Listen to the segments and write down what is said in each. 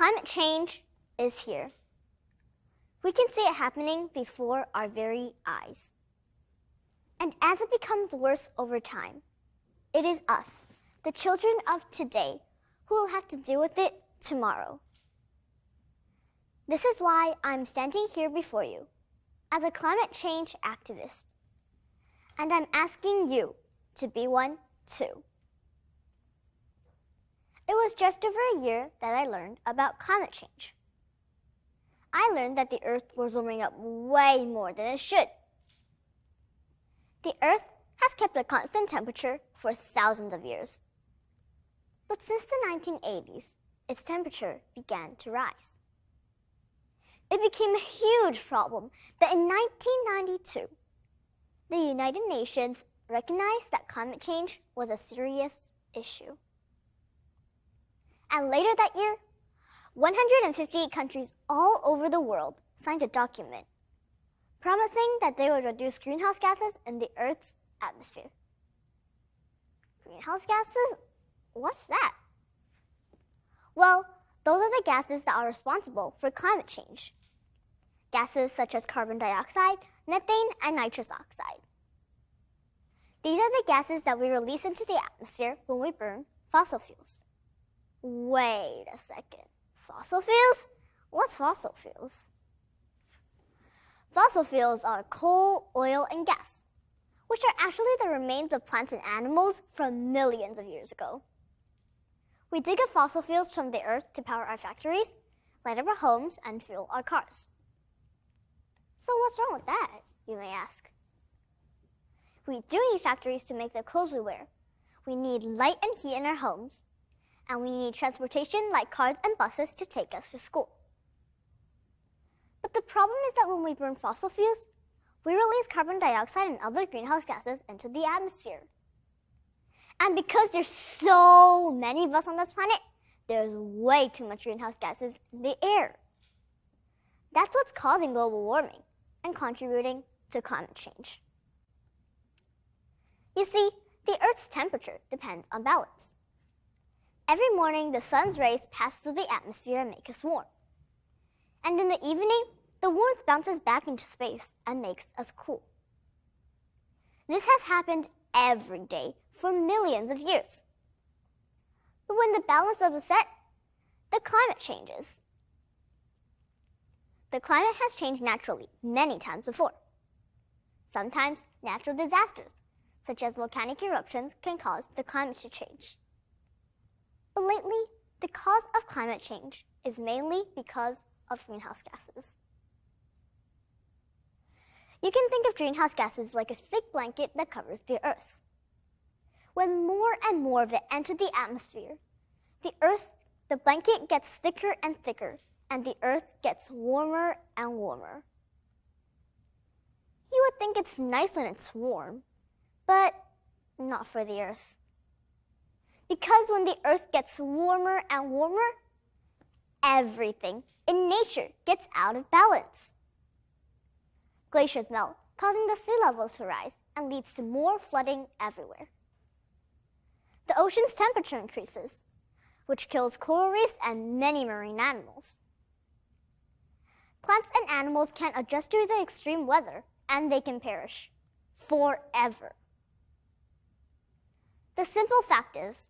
Climate change is here. We can see it happening before our very eyes. And as it becomes worse over time, it is us, the children of today, who will have to deal with it tomorrow. This is why I'm standing here before you as a climate change activist. And I'm asking you to be one too. It was just over a year that I learned about climate change. I learned that the Earth was warming up way more than it should. The Earth has kept a constant temperature for thousands of years. But since the 1980s, its temperature began to rise. It became a huge problem that in 1992, the United Nations recognized that climate change was a serious issue. And later that year, 158 countries all over the world signed a document promising that they would reduce greenhouse gases in the Earth's atmosphere. Greenhouse gases? What's that? Well, those are the gases that are responsible for climate change. Gases such as carbon dioxide, methane, and nitrous oxide. These are the gases that we release into the atmosphere when we burn fossil fuels. Wait a second. Fossil fuels? What's fossil fuels? Fossil fuels are coal, oil, and gas, which are actually the remains of plants and animals from millions of years ago. We dig up fossil fuels from the earth to power our factories, light up our homes, and fuel our cars. So what's wrong with that, you may ask? We do need factories to make the clothes we wear. We need light and heat in our homes. And we need transportation like cars and buses to take us to school. But the problem is that when we burn fossil fuels, we release carbon dioxide and other greenhouse gases into the atmosphere. And because there's so many of us on this planet, there's way too much greenhouse gases in the air. That's what's causing global warming and contributing to climate change. You see, the Earth's temperature depends on balance. Every morning, the sun's rays pass through the atmosphere and make us warm. And in the evening, the warmth bounces back into space and makes us cool. This has happened every day for millions of years. But when the balance is upset, the climate changes. The climate has changed naturally many times before. Sometimes natural disasters, such as volcanic eruptions, can cause the climate to change. But lately, the cause of climate change is mainly because of greenhouse gases. You can think of greenhouse gases like a thick blanket that covers the Earth. When more and more of it enter the atmosphere, the blanket gets thicker and thicker, and the Earth gets warmer and warmer. You would think it's nice when it's warm, but not for the Earth. Because when the Earth gets warmer and warmer, everything in nature gets out of balance. Glaciers melt, causing the sea levels to rise and leads to more flooding everywhere. The ocean's temperature increases, which kills coral reefs and many marine animals. Plants and animals can't adjust to the extreme weather, and they can perish forever. The simple fact is,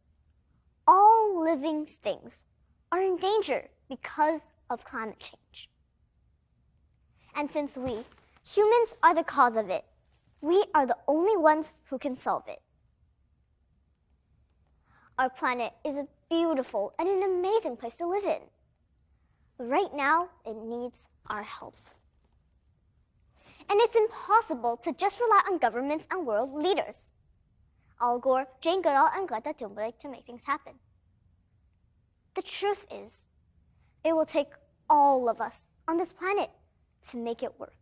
all living things are in danger because of climate change. And since we, humans, are the cause of it, we are the only ones who can solve it. Our planet is a beautiful and an amazing place to live in. But right now, it needs our help. And it's impossible to just rely on governments and world leaders. Al Gore, Jane Goodall, and Greta Thunberg to make things happen. The truth is, it will take all of us on this planet to make it work.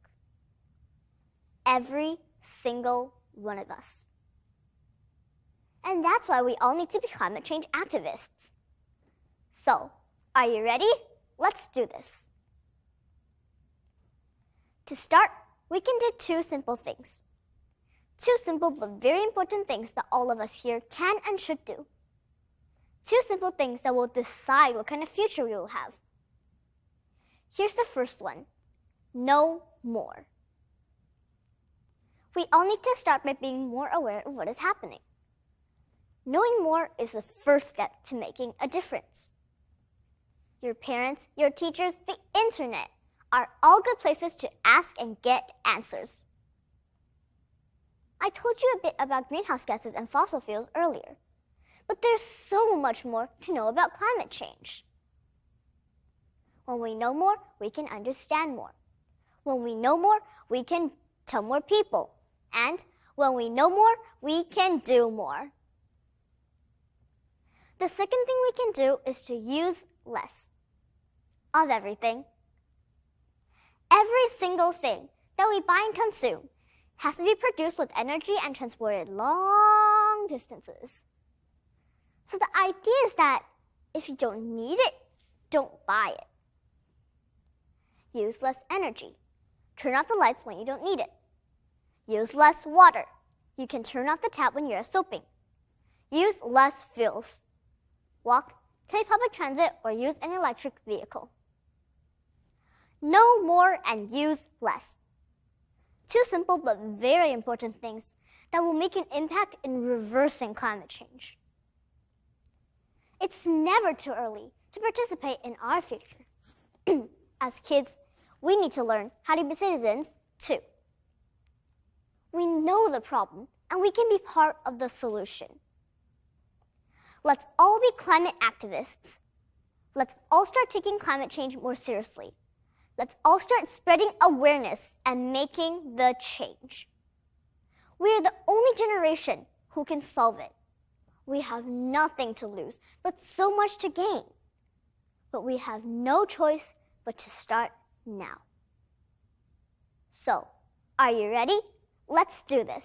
Every single one of us. And that's why we all need to be climate change activists. So, are you ready? Let's do this. To start, we can do two simple things. Two simple but very important things that all of us here can and should do. Two simple things that will decide what kind of future we will have. Here's the first one. Know more. We all need to start by being more aware of what is happening. Knowing more is the first step to making a difference. Your parents, your teachers, the internet are all good places to ask and get answers. I told you a bit about greenhouse gases and fossil fuels earlier, but there's so much more to know about climate change. When we know more, we can understand more. When we know more, we can tell more people. And when we know more, we can do more. The second thing we can do is to use less of everything. Every single thing that we buy and consume has to be produced with energy and transported long distances. So the idea is that if you don't need it, don't buy it. Use less energy. Turn off the lights when you don't need it. Use less water. You can turn off the tap when you're soaping. Use less fuels. Walk, take public transit, or use an electric vehicle. Know more and use less. Two simple but very important things that will make an impact in reversing climate change. It's never too early to participate in our future. As kids, we need to learn how to be citizens too. We know the problem and we can be part of the solution. Let's all be climate activists. Let's all start taking climate change more seriously. Let's all start spreading awareness and making the change. We are the only generation who can solve it. We have nothing to lose, but so much to gain. But we have no choice but to start now. So, are you ready? Let's do this.